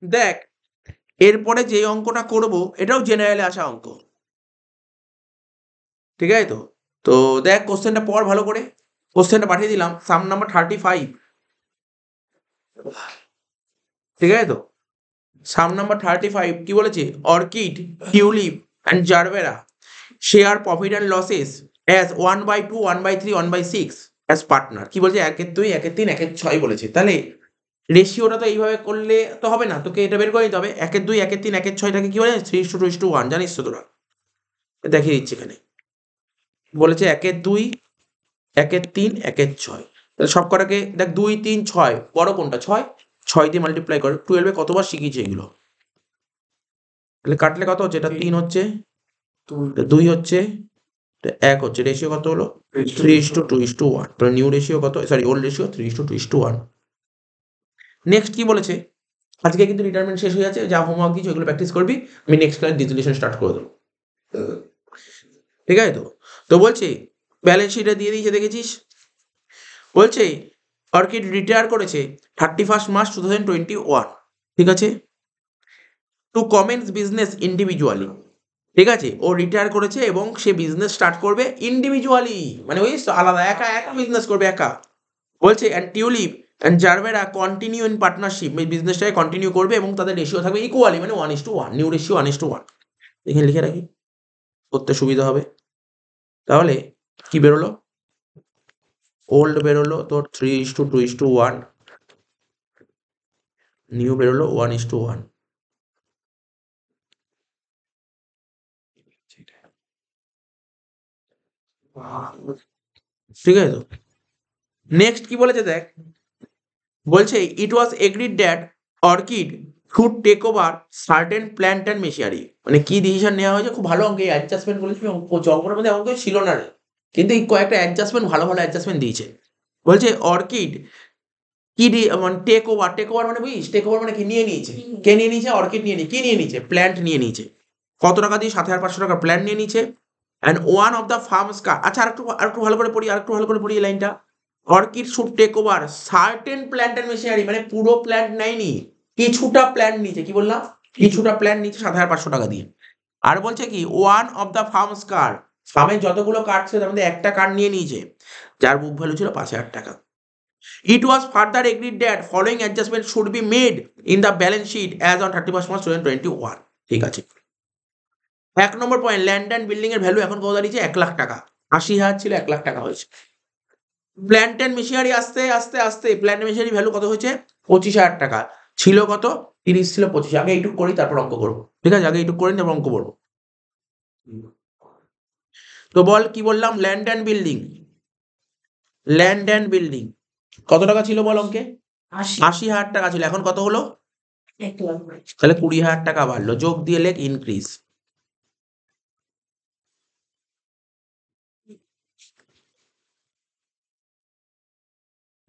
দেখ এরপরে যে অঙ্কটা করব এটাও জেনারেলে আসা অঙ্ক, ঠিক আছে তো? তো দেখ কোশ্চেনটা পড় ভালো করে, কোশ্চেনটা পাঠিয়ে দিলাম, সাম নাম্বার 35, ঠিক আছে তো? সাম নাম্বার 35 কি বলেছে? Orchid, tulip and gerbera share profit and losses as 1/2, 1/3, 1/6 as partner. কি বলছে? 1/2, 1/3, 1/6 বলেছে। তাহলে রেশিওটা তো এইভাবে করলে তো হবে না, তোকে এটা বের করে নিতে হবে। 1/2, 1/3, 1/6টাকে কি বলে? 3:2:1, জানিস তো তোরা? দেখিয়ে দিচ্ছি এখানে। বলেছে 1/2, 1/3, 1/6। তাহলে সব কটাকে দেখ, 2, 3, 6 বড় কোনটা? 6, 6 দিয়ে মাল্টিপ্লাই কর। 12 কতবার শিখিয়েছে এগুলো? তাহলে কাটলে কত হচ্ছে? এটা 3 হচ্ছে, 2 হচ্ছে, 1 হচ্ছে। রেশিও কত হলো? 3:2:1। তাহলে নিউ রেশিও কত? Sorry, old ratio 3:2:1। নেক্সট কি বলেছে? আজকে কিন্তু রিটায়ারমেন্ট শেষ হয়ে যাচ্ছে, যা হোমওয়ার্ক দিয়েছে ওইগুলো প্র্যাকটিস করবি। আমি নেক্সট ক্লাস ডিসোলিউশন স্টার্ট করে দেবো, ঠিক আছে তো? তো বলছি ব্যালেন্স শিটে দিয়ে দিয়েছে, দেখেছিস? বলছে অর্কিড রিটায়ার করেছে 31 মার্চ 2021, ঠিক আছে? টু কমেন্স বিজনেস ইন্ডিভিজুয়ালি, ঠিক আছে? ও রিটায়ার করেছে এবং সে বিজনেস স্টার্ট করবে ইন্ডিভিজুয়ালি, মানে ওই আলাদা একা একা বিজনেস করবে, একা। বলছে and tulip and gerbera continue in partnership, এই বিজনেসটাকে কন্টিনিউ করবে এবং তাদের রেশিও থাকবে ইকুয়ালি, মানে 1:1, নিউ রেশিও 1:1। এখানে লিখে রাখি, করতে সুবিধা হবে। তাহলে কি বেরোলো? ওল্ড বেরোলো তোর 3:2:1, নিউ বেরোলো 1:1। ঠিক আছে তো? নেক্সট কি বলেছে দেখ, বলছে it was agreed that Orchid should take over certain plant and machinery. মানে কি ডিসিশন নেওয়া হয়েছে? খুব ভালো অঙ্ক, এই অ্যাডজাস্টমেন্ট বলেছি, অঙ্কের মধ্যে অঙ্ক ছিল না রে, কিন্তু এই কয়েকটা অ্যাডজাস্টমেন্ট, ভালো ভালো অ্যাডজাস্টমেন্ট দিয়েছে। বলছে অর্কিড কি মানে টেক ওভার, টেক ওভার মানে বুঝিস? টেক ওভার মানে কি? নিয়ে নিয়েছে। কে নিয়ে নিয়েছে? অর্কিড নিয়ে নিয়ে কি নিয়ে নিয়েছে? প্ল্যান্ট নিয়ে নিয়েছে। কত টাকা দিয়ে? 7,500 টাকা প্ল্যান্ট নিয়ে নিয়েছে। And one of the firms কার, আচ্ছা আরেকটু ভালো করে পড়ি, আরেকটু ভালো করে পড়ি এই লাইনটা। Orchid should take over certain plant and machinery, মানে পুরো প্ল্যান্ট নেয়নি, কিছুটা প্ল্যান্ট নিয়েছে। কি বললাম? কিছুটা প্ল্যান্ট নিয়েছে 7,500 টাকা দিয়ে। আর বলছে কি ওয়ান অফ দ্য ফার্মস কার, ফার্মের যতগুলো কার্ড ছিল তার মধ্যে একটা কার্ড নিয়ে নিয়েছে, যার বুক ভ্যালু ছিল 5,000 টাকা। It was further agreed that following adjustment should be made in the balance sheet as on 31 March 2021, ঠিক আছে? 1 number point, land and building এর ভ্যালু এখন কত দাঁড়িয়েছে? 1,00,000 টাকা। 80,000 ছিল, 1,00,000 টাকা হয়েছে। প্ল্যান্ট অ্যান্ড মেশিনারি আস্তে আস্তে আস্তে প্ল্যান্ট মেশিনারি ভ্যালু কত হয়েছে? 25,000 টাকা। ছিল কত? 30 ছিল 25। আগে এইটুক করি তারপর অঙ্ক করবো, ঠিক আছে? আগে এইটুক করি তারপর অঙ্ক করবো। তো বল কি বললাম? Land and building, land and building কত টাকা ছিল বল অঙ্কে? 80,000 টাকা ছিল, এখন কত হলো? তাহলে 20,000 টাকা বাড়লো, যোগ দিয়ে লেখ ইনক্রিজ।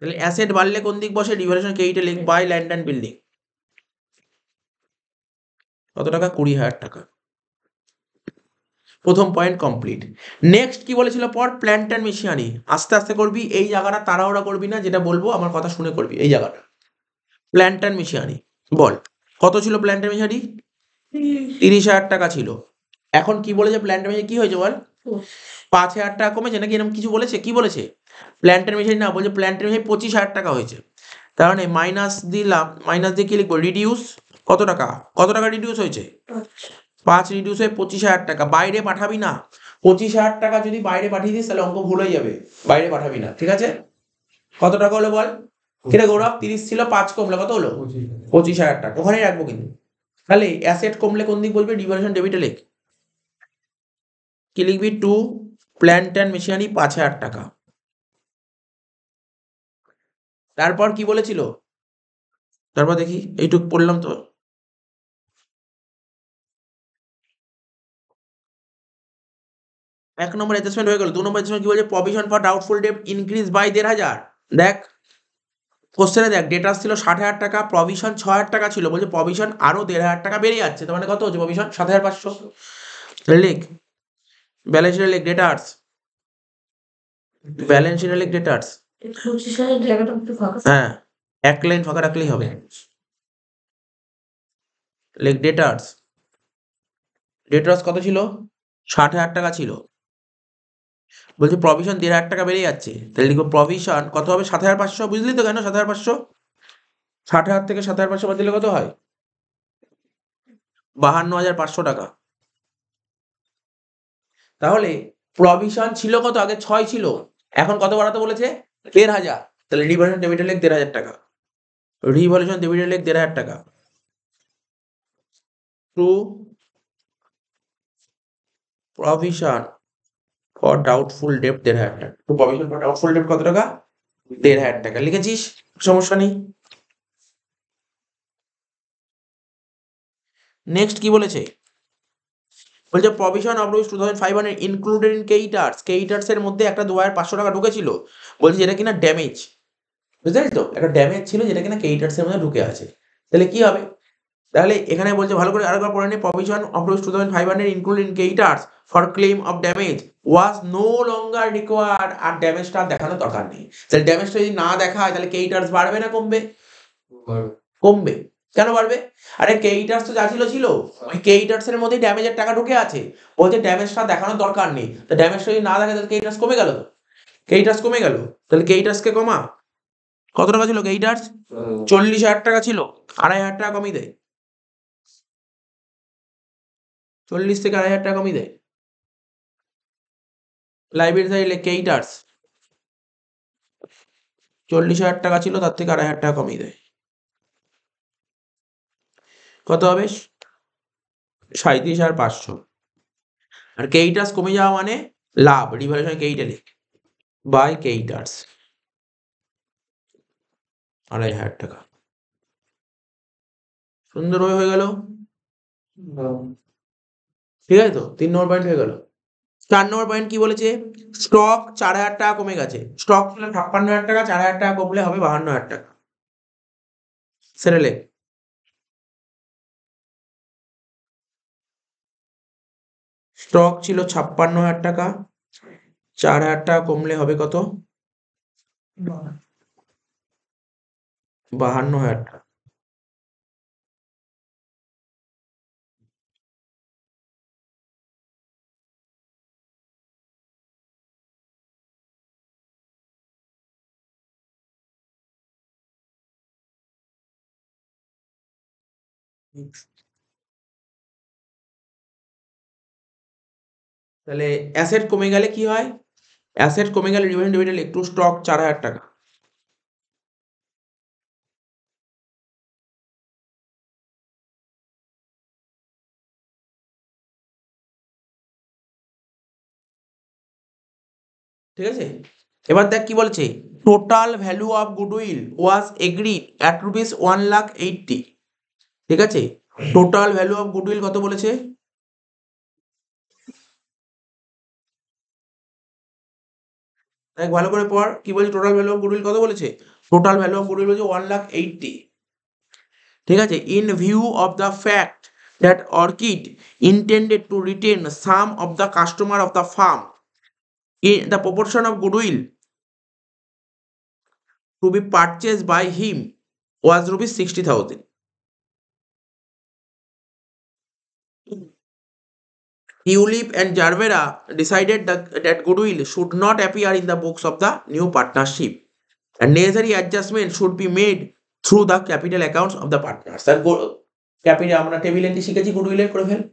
তাহলে অ্যাসেট বাড়লে কোন দিক বসে? ডিভালুয়েশন ক্রেডিটে লিখ বাই ল্যান্ড অ্যান্ড বিল্ডিং। কত টাকা? 20,000 টাকা। প্রথম পয়েন্ট কমপ্লিট। নেক্সট কি বলেছিল? পর প্ল্যান্ট অ্যান্ড মেশিনারি, আস্তে আস্তে করবি, এই জায়গাটা তাড়াহুড়া করবি না, যেটা বলবো আমার কথা শুনে করবি। এই জায়গাটা প্ল্যান্ট অ্যান্ড মেশিনারি, বল কত ছিল প্ল্যান্ট অ্যান্ড মেশিনারি? 30,000 টাকা ছিল। এখন কি বলেছে? প্ল্যান্ট অ্যান্ড মেশিনারি কি হয়েছে বল? 5,000 টাকা কমেছে নাকি এরকম কিছু বলেছে? কি বলেছে? প্ল্যান্ট অ্যান্ড মেশিনারি না, বলছে প্ল্যান্ট অ্যান্ড মেশিনারি 25,000 টাকা হয়েছে। তার মানে মাইনাস দিলাম, মাইনাস দিয়ে কি লিখবো? রিডিউস কত টাকা? কত টাকা রিডিউস হয়েছে? 5 রিডিউস হয়ে 25,000 টাকা। বাইরে পাঠাবি না, 25,000 টাকা যদি বাইরে পাঠিয়ে দিস তাহলে অঙ্ক ভুল হয়ে যাবে, বাইরে পাঠাবি না, ঠিক আছে? কত টাকা হলো বল? কিরে গৌরব, 30 ছিল, 5 কমলে কত হলো? 25,000 টাকা। ওখানেই রাখবো কিন্তু। তাহলে অ্যাসেট কমলে কোন দিক বলবে? ডিভালুয়েশন ডেবিটে লিখ। কি লিখবি? টু প্ল্যান্ট অ্যান্ড মেশিনারি 5,000 টাকা। তারপর কি বলেছিল? তারপর দেখি, এইটুক পড়লাম তো। 1 নম্বর অ্যাডজাস্টমেন্ট হয়ে গেল। 2 নম্বর অ্যাডজাস্টমেন্ট কি বলছে? Provision for doubtful debt increase by 1,500। দেখ কোশ্চেনে দেখ, ডেটাস ছিল 60,000 টাকা, প্রভিশন 6,000 টাকা ছিল, বলছে প্রভিশন আরো 1,500 টাকা বেড়ে যাচ্ছে, তার মানে কত হচ্ছে প্রভিশন? 7,500। লিখ ব্যালেন্স শিটে, লিখ ডেটার্স, ব্যালেন্স শিটে লিখ ডেটার্স। হ্যাঁ, এক লাইন ফাঁকা রাখলেই হবে। লেখ ডেটার্স। ডেটার্স কত ছিল? 60,000 টাকা ছিল। বলছে প্রভিশন 1,500 টাকা বেড়ে যাচ্ছে, তাহলে লিখবো প্রভিশন কত হবে? 7,500। বুঝলি তো কেন 7,500? 60,000 থেকে 7,500 বাদ দিলে কত হয়? 52,500 টাকা। তাহলে প্রভিশন ছিল কত? আগে 6 ছিল, এখন কত বাড়াতে বলেছে? 1,500। তাহলে রিভলিউশন ডেবিটের লেখ 1,500 টাকা। রিভলিউশন ডেবিটের লেখ 1,500 টাকা। To provision for doubtful debt 1,500 টাকা। To provision for doubtful debt কত টাকা? 1,500 টাকা। লিখেছিস? সমস্যা নেই। নেক্সট কি বলেছে? বলছে provision of rupees 2,500 included in Caters. Caters এর মধ্যে একটা 2,500 টাকা ঢুকেছিল। বলছে যেটা কিনা ড্যামেজ। বুঝতে পারছিস তো? একটা ড্যামেজ ছিল যেটা কিনা কেইটার্স এর মধ্যে ঢুকে আছে। তাহলে কি হবে? তাহলে এখানে বলছে ভালো করে আরেকবার পড়ে নে। Provision of rupees 2,500 included in Caters for claim of damage was no longer required. আর ড্যামেজটা দেখানোর দরকার নেই। তাহলে ড্যামেজটা যদি না দেখায় তাহলে কেইটার্স বাড়বে না কমবে? কমবে। কেন বাড়বে? আরে কেইটার্স তো যা ছিল ছিল, ওই কেইটার্স এর মধ্যে ড্যামেজের টাকা ঢুকে আছে। বলছে ড্যামেজটা দেখানোর দরকার নেই। তো ড্যামেজটা যদি না দেখে তাহলে কেইটার্স কমে গেল তো। কেইটার্স কমে গেল। তাহলে কেইটার্সকে কমা। কত টাকা ছিল কেইটার্স? 40,000 টাকা ছিল। 2,500 টাকা কমিয়ে দেয়। 40 থেকে 2,500 টাকা কমিয়ে দেয়। লাইব্রেরি সাইডে কেইটার্স 40,000 টাকা ছিল, তার থেকে 2,500 টাকা কমিয়ে দেয়। কত হবে? 37,500। আর কেইটার্স কমে যাওয়া মানে লাভ। রিভ্যালুয়েশন কেইটা লিখ বাই কেইটার্স 2,500 টাকা। সুন্দর হয়ে গেল। ঠিক আছে তো? 3 নম্বর পয়েন্ট হয়ে গেল। 4 নম্বর পয়েন্ট কি বলেছে? স্টক 4,000 টাকা কমে গেছে। স্টক ছিল 56,000 টাকা, 4,000 টাকা কমলে হবে 52,000 টাকা। সেটা লেখ। স্টক ছিল 56,000 টাকা, 4,000 টাকা কমলে হবে কত? 52,000 টাকা। তাহলে অ্যাসেট কমে গেলে কি হয়? অ্যাসেট কমে গেলে রিভেন্যু ডেবিট একটু স্টক 4,000 টাকা। ঠিক আছে? এবার দেখ কি বলছে? Total value of goodwill was agreed at rupees 1,80,000। ঠিক আছে? টোটাল ভ্যালু অফ গুডউইল কত বলেছে? দেখ ভালো করে পড় কি বলছে। টোটাল ভ্যালু অফ গুডউইল কত বলেছে? টোটাল ভ্যালু অফ গুডউইল হচ্ছে 1,80,000। ঠিক আছে? In view of the fact that orchid intended to written some of the customer of the farm in the proportion of goodwill to be purchased by him was rupees 60,000. Tulip and Jarvera decided that goodwill should not appear in the books of the new partnership, and necessary adjustment should be made through the capital accounts of the partners. আর capital আমরা table entry শিখেছি গুডউইলের, করে fail.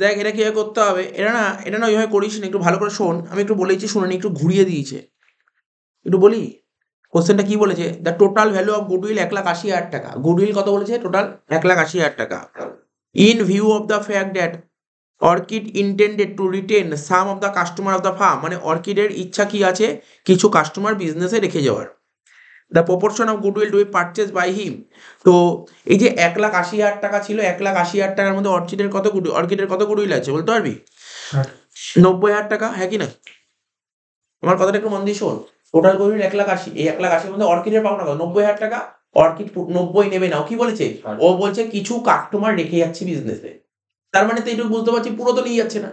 দেখ এটা কিভাবে করতে হবে, এটা না ওইভাবে করিস না, একটু ভালো করে শোন। আমি একটু বলেছি, শুনে নি, একটু ঘুরিয়ে দিয়েছে। একটু বলি কোশ্চেনটা কি বলেছে? The total value of goodwill 1,80,000 টাকা। গুডউইল কত বলেছে? টোটাল 1,80,000 টাকা। In view of the fact that orchid intended to written some of the customer of the farm, মানে অর্কিডের ইচ্ছা কি আছে কিছু কাস্টমার বিজনেসে রেখে যাওয়ার। The proportion of goodwill to be purchase by him, তো এই যে 1,80,000 টাকা ছিল, 1,80,000 টাকার মধ্যে অর্কিডের কত গুডউইল আছে বলতে পারবি? 90,000 টাকা, হ্যাঁ কি না? আমার কথাটা একটু মন দিয়ে শোন। টোটাল গুডউইল 1,80,000, এই 1,80,000 মধ্যে অর্কিডের পাওনা কত? 90,000 টাকা। অর্কিড 90 নেবে না, ও কি বলেছে? ও বলছে কিছু কাস্টমার রেখে যাচ্ছে বিজনেসে। তার মানে তো এইটুকু বুঝতে পারছি পুরো তো নিয়ে যাচ্ছে না।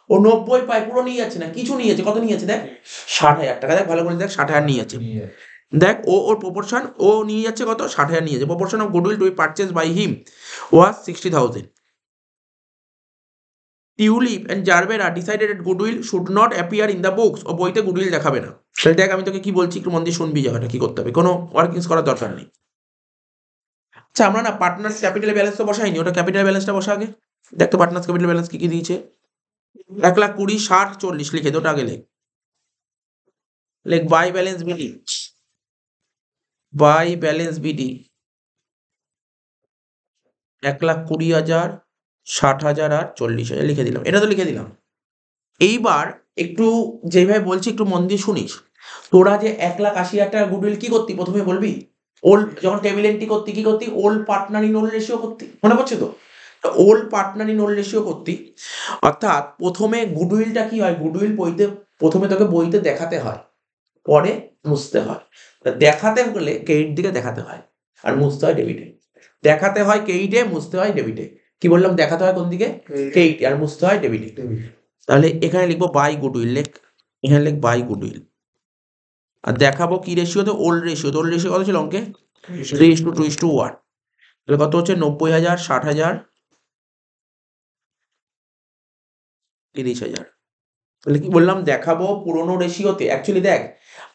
ও 90 পায়, পুরো নিয়ে যাচ্ছে না, কিছু নিয়ে যাচ্ছে। কত নিয়ে যাচ্ছে দেখ? 60,000 টাকা। দেখ ভালো করে দেখ, 60,000 নিয়ে যাচ্ছে। দেখ ওর প্রপোর্শন, ও নিয়ে যাচ্ছে কত? 60,000 নিয়ে যাচ্ছে। Proportion of goodwill to be purchase by him was 60,000। Tulip and Gerbera decided that goodwill should not appear in the books, ও বইতে গুডউইল দেখাবে না। তাহলে দেখ আমি তোকে কি বলছি, একটু মন দিয়ে শুনবি জায়গাটা কি করতে হবে, কোনো ওয়ার্কিংস করার দরকার নেই। আচ্ছা আমরা না পার্টনার্স ক্যাপিটাল ব্যালেন্স তো বসাইনি, ওটা ক্যাপিটাল ব্যালেন্সটা বসা আগে। দেখ তো পার্টনার্স ক্যাপিটাল ব্যালেন্স কি কি দিয়েছে। 1,20,000, 60, 40 লিখে দে, ওটা আগে লেখ। লেখ by balance B D, by balance B D 1,20,000, 60,000 আর 40,000 লিখে দিলাম। এটা তো লিখে দিলাম। এইবার একটু যেভাবে বলছি একটু মন দিয়ে শুনিস। তোরা যে 1,80,000 টাকা গুডউইল কি করতি প্রথমে বলবি? ওল্ড যখন টেবিল এন্ট্রি করতি কি করতি? Old partner in old ratio করতি, মনে পড়ছে তো? Old partner in old ratio করতি। অর্থাৎ প্রথমে গুডউইলটা কি হয়, গুডউইল বইতে প্রথমে তোকে বইতে দেখাতে হয়, পরে মুছতে হয়। তা দেখাতে হলে ক্রেডিট দিকে দেখাতে হয়, আর মুছতে হয় ডেবিটে। দেখাতে হয় ক্রেডিটে, মুছতে হয় ডেবিটে। কি বললাম? দেখাতে হয় কোন দিকে? ক্রেডিটে, আর মুছতে হয় ডেবিটে। তাহলে এখানে লিখবো বাই গুডউইল, লেখ এখানে লিখ বাই গুডউইল। আর দেখাবো কি রেশিওতে? Old ratio. ওল্ড রেশিও কত ছিল অঙ্কে? 3:2:1। তাহলে কত হচ্ছে? 90,000, 60,000, 30,000। তাহলে কি বললাম? দেখাবো পুরোনো রেশিওতে। অ্যাকচুয়ালি দেখ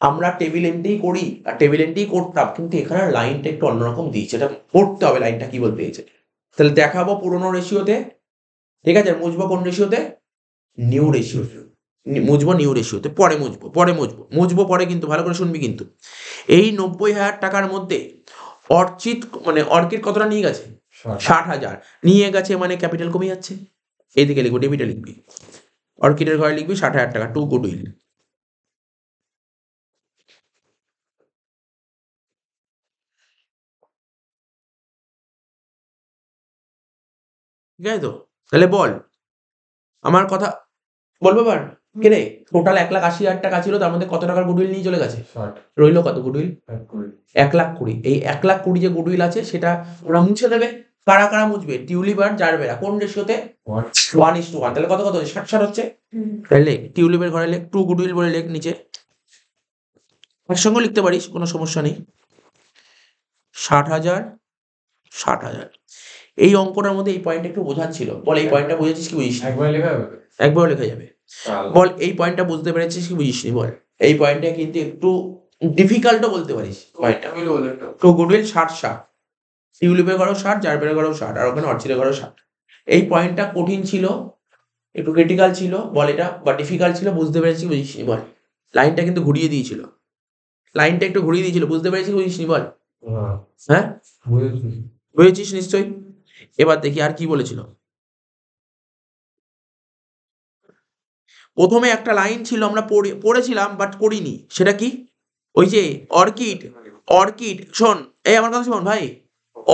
আমরা টেবিল এন্ট্রি করি, আর টেবিল এন্ট্রি করতাম, কিন্তু এখানে লাইনটা একটু অন্যরকম দিয়েছে, এটা পড়তে হবে লাইনটা কি বলতে চাইছে। তাহলে দেখাবো পুরোনো রেশিওতে, ঠিক আছে? মুছবো কোন রেশিওতে? New ratio. মুছবো নিউ রেশিওতে, পরে মুছবো পরে, কিন্তু ভালো করে শুনবি কিন্তু। এই 90,000 টাকার মধ্যে অর্কিড কতটা নিয়ে গেছে? 60,000 নিয়ে গেছে, মানে ক্যাপিটাল কমে যাচ্ছে। এইদিকে লিখবো, ডেবিটে লিখবি। অর্কিডের ঘরে লিখবি 60,000 টাকা টু গুডউইল। ঠিক আছে তো? তাহলে বল আমার কথা, বলবো এবার। কে রে? টোটাল 1,80,000 টাকা ছিল, তার মধ্যে কত টাকার গুডউইল নিয়ে চলে গেছে? রইলো কত গুডউইল? 1,20,000। এই 1,20,000 যে গুডউইল আছে সেটা ওরা মুছে দেবে। কারা কারা মুছবে? টিউলিপ আর জারবেরা। কোন রেশিওতে? 1:1। তাহলে কত কত? 60 হচ্ছে। তাহলে টিউলিপের ঘরে লেখ টু গুডউইল বলে লেখ নিচে। একসঙ্গে লিখতে পারিস, কোনো সমস্যা নেই। 60,000, 60,000। এই অঙ্কটার মধ্যে এই পয়েন্টটা একটু বোঝার ছিল। বল এই পয়েন্টটা বুঝেছিস কি বুঝিস? একবার লেখা হবে? একবারও লেখা যাবে। বল এই পয়েন্টটা বুঝতে পেরেছিস কি বুঝিসনি? বল এই পয়েন্টটা কিন্তু একটু ডিফিকাল্টও বলতে পারিস পয়েন্টটা। তো গুডউইল 60, টিউলিপের ঘরেও 60, জারবেরার ঘরেও 60, আর ওখানে অর্চিডের ঘরেও 60। এই পয়েন্টটা কঠিন ছিল, একটু ক্রিটিক্যাল ছিল, বল এটা, বা ডিফিকাল্ট ছিল, বুঝতে পেরেছিস বুঝিসনি? বল লাইনটা কিন্তু ঘুরিয়ে দিয়েছিল, লাইনটা একটু ঘুরিয়ে দিয়েছিল, বুঝতে পেরেছিস বুঝিসনি? বল হ্যাঁ, বুঝেছিস নিশ্চয়ই। এবার দেখি আর কি বলেছিল। প্রথমে একটা লাইন ছিল আমরা পড়েছিলাম বাট করিনি, সেটা কি? ওই যে অর্কিড শোন, এই আমার কথা শোন ভাই।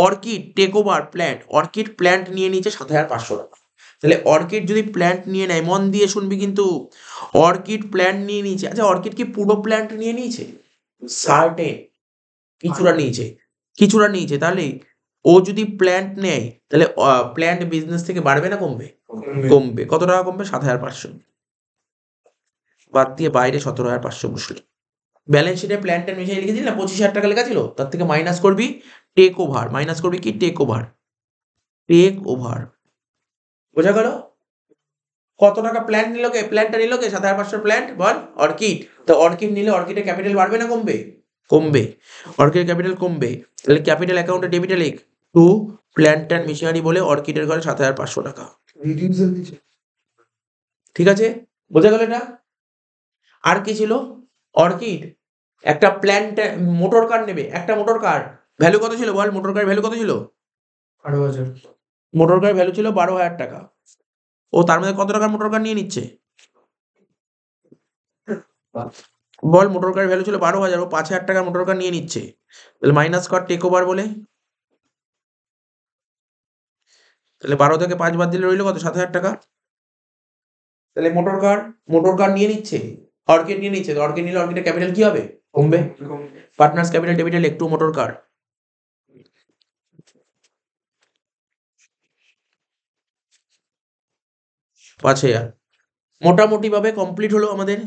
Orchid take over plant, Orchid plant নিয়ে নিয়েছে 7,500 টাকা। তাহলে অর্কিড যদি প্ল্যান্ট নিয়ে নেয়, মন দিয়ে শুনবি কিন্তু, অর্কিড প্ল্যান্ট নিয়ে নিয়েছে। আচ্ছা অর্কিড কি পুরো প্ল্যান্ট নিয়ে নিয়েছে? সার্টেন কিছুটা নিয়েছে, কিছুটা নিয়েছে। তাহলে ও যদি প্ল্যান্ট নেয়, তাহলে প্ল্যান্ট বিজনেস থেকে বাড়বে না কমবে? কমবে। কত টাকা কমবে? 7,500। বাদ দিয়ে বাইরে 17,500 বসলি। ব্যালেন্স শিটে প্ল্যান্ট মিশিয়ে লিখে দিলি না, 25,000 টাকা লেখা ছিল, তার থেকে মাইনাস করবি টেক ওভার। মাইনাস করবি কি? Take over. টেক ওভার, বোঝা গেল? কত টাকা প্ল্যান্ট নিল কে? প্ল্যান্টটা নিল কে? 7,500 প্ল্যান্ট, বল অর্কিড। তো অর্কিড নিলে অর্কিডের ক্যাপিটাল বাড়বে না কমবে? কমবে। অর্কিডের ক্যাপিটাল কমবে। তাহলে ক্যাপিটাল অ্যাকাউন্টে ডেবিটে লিখ টু প্ল্যান্ট অ্যান্ড মেশিনারি বলে অর্কিডের ঘরে 7,500 টাকা। ঠিক আছে, বোঝা গেল এটা? আর কি ছিল? অর্কিড একটা প্ল্যান্ট মোটর কার নেবে, একটা মোটর কার ভ্যালু কত ছিল? বল মোটর কার ভ্যালু কত ছিল? 12,000। মোটর কার ভ্যালু ছিল 12,000 টাকা। ও তার মধ্যে কত টাকার মোটর কার নিয়ে নিচ্ছে? বল, মোটর কার ভ্যালু ছিল 12,000, ও 5,000 টাকার মোটর কার নিয়ে নিচ্ছে, তাহলে মাইনাস কর টেক ওভার বলে। তাহলে 12 থেকে 5 বাদ দিলে রইলো কত? 7,000 টাকা। তাহলে মোটর কার নিয়ে নিচ্ছে, অর্কিড নিয়ে নিচ্ছে, তো অর্কিড নিলে অর্কিডের ক্যাপিটাল কি হবে? কমবে। পার্টনার্স ক্যাপিটাল ডেবিটেড একটু মোটর কার, 5,000। মোটামুটি ভাবে কমপ্লিট হলো আমাদের।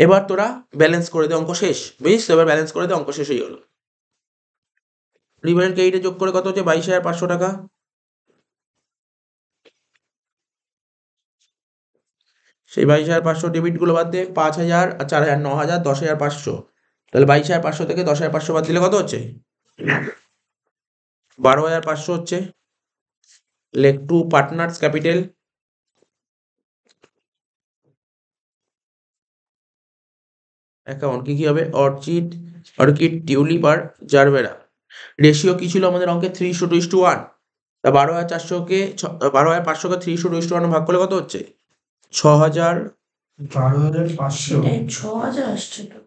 এবার তোরা ব্যালেন্স করে দে, অঙ্ক শেষ, বুঝিস? এবার ব্যালেন্স করে দে, অঙ্ক শেষ হয়ে গেল। রিভারেন্ট ক্রেডিটে যোগ করে কত হচ্ছে? 22,500 টাকা। সেই 22,500 ডেবিট গুলো বাদ দে, 5,000 আর 4,000, 9,000, 10,500। তাহলে 22,500 থেকে 10,500 বাদ দিলে কত হচ্ছে? 12,500 হচ্ছে। লেখ টু পার্টনার্স ক্যাপিটাল। অ্যাকাউন্ট কি হবে? অর্কিড, টিউলিপ আর জারবেরা। রেশিও কি ছিল আমাদের অঙ্কে? 3:1। তা 12,400কে 12,500কে 3:1 ভাগ করলে কত হচ্ছে? 6,000। 12,500 6,000 আসছে তো।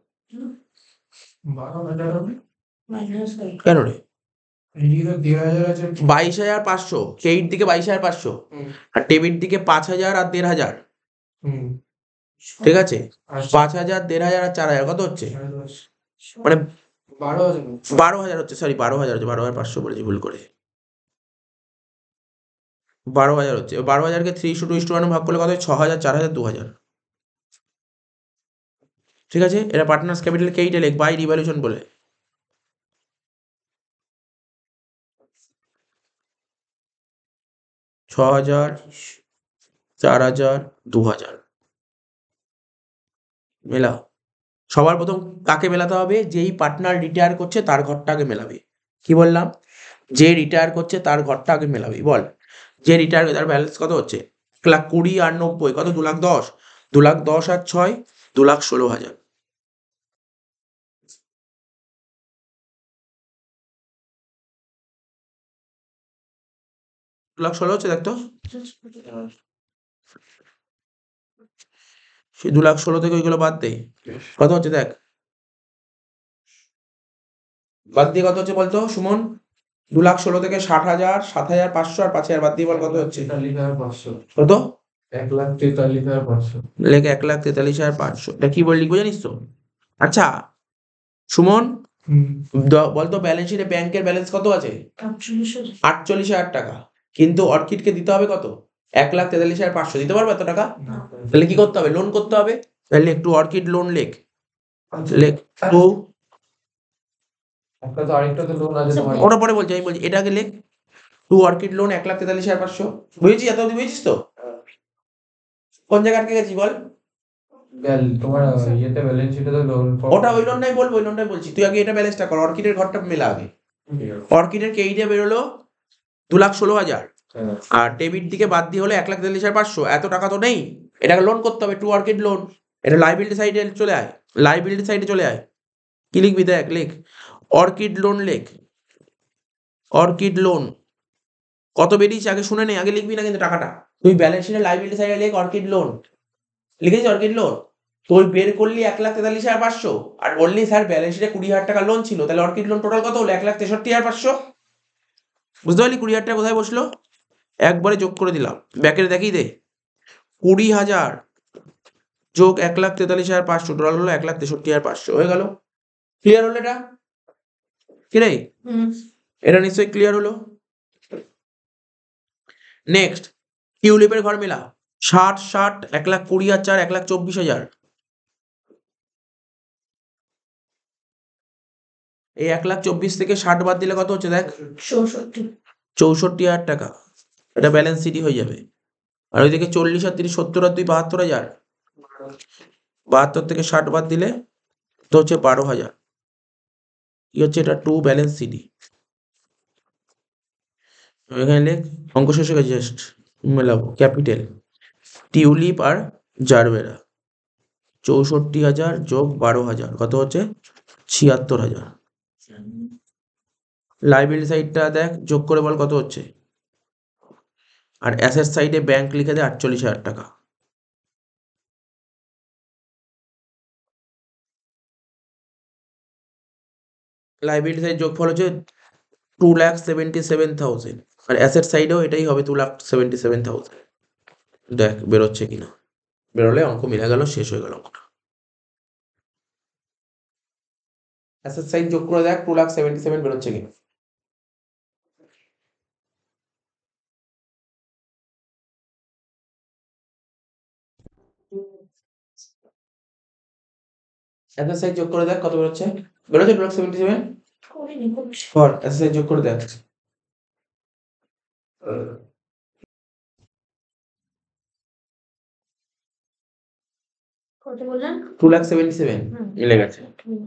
12,000 হবে মাইনাস কেন রে? এদিকে তো 1,500 আছে। 22,500 ক্রেডিট দিকে 22,500 আর ডেবিট দিকে 5,000 আর 1,500। হুম ঠিক আছে, আচ্ছা 5,000, 1,500 আর 4,000 কত হচ্ছে? মানে 12,000 12,000 হচ্ছে, সরি 12,000 হচ্ছে, 12,500 বলেছি ভুল করে। 12,000 হচ্ছে। 12,000কে 3:1 ভাগ করলে কত হয়? 6,000, 4,000, 2,000। ঠিক আছে, এটা পার্টনার্স ক্যাপিটাল কেইটা লেখ বাই রিভ্যালুয়েশন বলে। ছ হাজার, 4,000, 2,000 মেলাও। সবার প্রথম কাকে মেলাতে হবে? যেই পার্টনার রিটায়ার করছে তার ঘরটা আগে মেলাবে। কি বললাম? যে রিটায়ার করছে তার ঘরটা আগে মেলাবি। বল, যে রিটায়ার, তার ব্যালেন্স কত হচ্ছে? 1,20,000 আর 90 কত? 2,10,000। 2,10,000 আর 6, 2,16,000। 2,16,000 হচ্ছে, দেখ তো। সে 2,16,000 থেকে ওইগুলো বাদ দে, কত হচ্ছে দেখ। বাদ দিয়ে কত হচ্ছে বলতো সুমন? 2,16,000 থেকে 60,000, 7,500 আর 5,000 বাদ দিয়ে বল কত হচ্ছে? 43,500 কত? 1,43,500 লেখে 1,43,500। এটা কি বল লিখবো জানিস তো? আচ্ছা সুমন, বলতো ব্যালেন্স শিটে ব্যাংকের ব্যালেন্স কত আছে? 48,000 টাকা। কিন্তু অর্কিডকে দিতে হবে কত? 1,43,500। দিতে পারবে এত টাকা? না তাহলে কি করতে হবে? লোন করতে হবে। তাহলে একটু অর্কিড লোন লেখ, লেখ টু। একটা তো আরেকটা তো লোন আছে তোমার। ওটা পরে বলছি, আমি বলছি এটাকে লেখ টু অর্কিড লোন 1,43,500। বুঝেছিস? এত বুঝেছিস তো? কোন জায়গায় আটকে গেছি বল? তোমার ইয়েতে ব্যালেন্স শিটে তো লোন ওটা ওই লোনটাই বলবো, ওই লোনটাই বলছি। তুই আগে এটা ব্যালেন্সটা কর, অর্কিডের ঘরটা মেলা আগে। অর্কিডের কেইডে বেরোলো 2,16,000 আর ডেবিট দিকে বাদ দিয়ে হলো 1,43,500। এত টাকা তো নেই, এটাকে লোন করতে হবে, টু অর্কিড লোন। এটা লাইবিলিটি সাইডে চলে আয়, লাইবিলিটি সাইডে চলে আয়। কি লিখবি দেখ, লেখ অর্কিড লোন, লেখ অর্কিড লোন। কত বেরিয়েছে আগে শুনে নেই, আগে লিখবি না কিন্তু টাকাটা। তুই ব্যালেন্স শিটে লাইবিলিটি সাইডে লেখ অর্কিড লোন। লিখেছিস অর্কিড লোন? তুই বের করলি 1,43,500 আর বললি স্যার ব্যালেন্স শিটে 20,000 টাকা লোন ছিল, তাহলে অর্কিড লোন টোটাল কত হলো? 1,63,500। বুঝতে পারলি 20,000 টাকা কোথায় বসলো? একবারে যোগ করে দিলাম, ব্যাকের দেখিয়ে দে। 20,000 যোগ 1,43,500 টোটাল হলো 1,63,500 হয়ে গেল। ক্লিয়ার হলো এটা? কি রে, এটা নিশ্চয়ই ক্লিয়ার হলো। নেক্সট, টিউলিপের ঘর মেলা। 60, 60, 1,20,000 আর 4, 1,24,000। এই 1,24,000 থেকে 60 বাদ দিলে কত হচ্ছে দেখ? 64,000 টাকা। এটা ব্যালেন্স সিটি হয়ে যাবে। আর ওইদিকে 40 আর 30, 70 আর 2, 72,000। 72 থেকে 60 বাদ দিলে তো হচ্ছে 12,000। কি হচ্ছে এটা? To balance city. এখানে লেখ, অঙ্ক শেষ হয়ে গেছে, জাস্ট মেলাবো। ক্যাপিটাল টিউলিপ আর জারবেরা 64,000 যোগ 12,000 কত হচ্ছে? 76,000। লাইবিলিটি সাইডটা দেখ, যোগ করে বল কত হচ্ছে? আর অ্যাসেট সাইডে ব্যাংক লিখে দেয় 48,000 টাকা। লাইবিলিটি সাইড যোগফল হচ্ছে 2,77,000 আর অ্যাসেট সাইডেও এটাই হবে 2,77,000। দেখ বেরোচ্ছে কিনা, বেরোলে অঙ্ক মিলে গেল, শেষ হয়ে গেল অঙ্কটা। অ্যাসেট সাইড যোগ করে দেখ 2,77,000 বেরোচ্ছে কিনা। অ্যাসেট সাইড যোগ করে দেখ কত বেরোচ্ছে, বেরোচ্ছে 2,77,000। করিনি, করছি। কর অ্যাসেট সাইড যোগ করে দেখ। কত বললেন? 2,77,000 হুম। মিলে গেছে। হুম।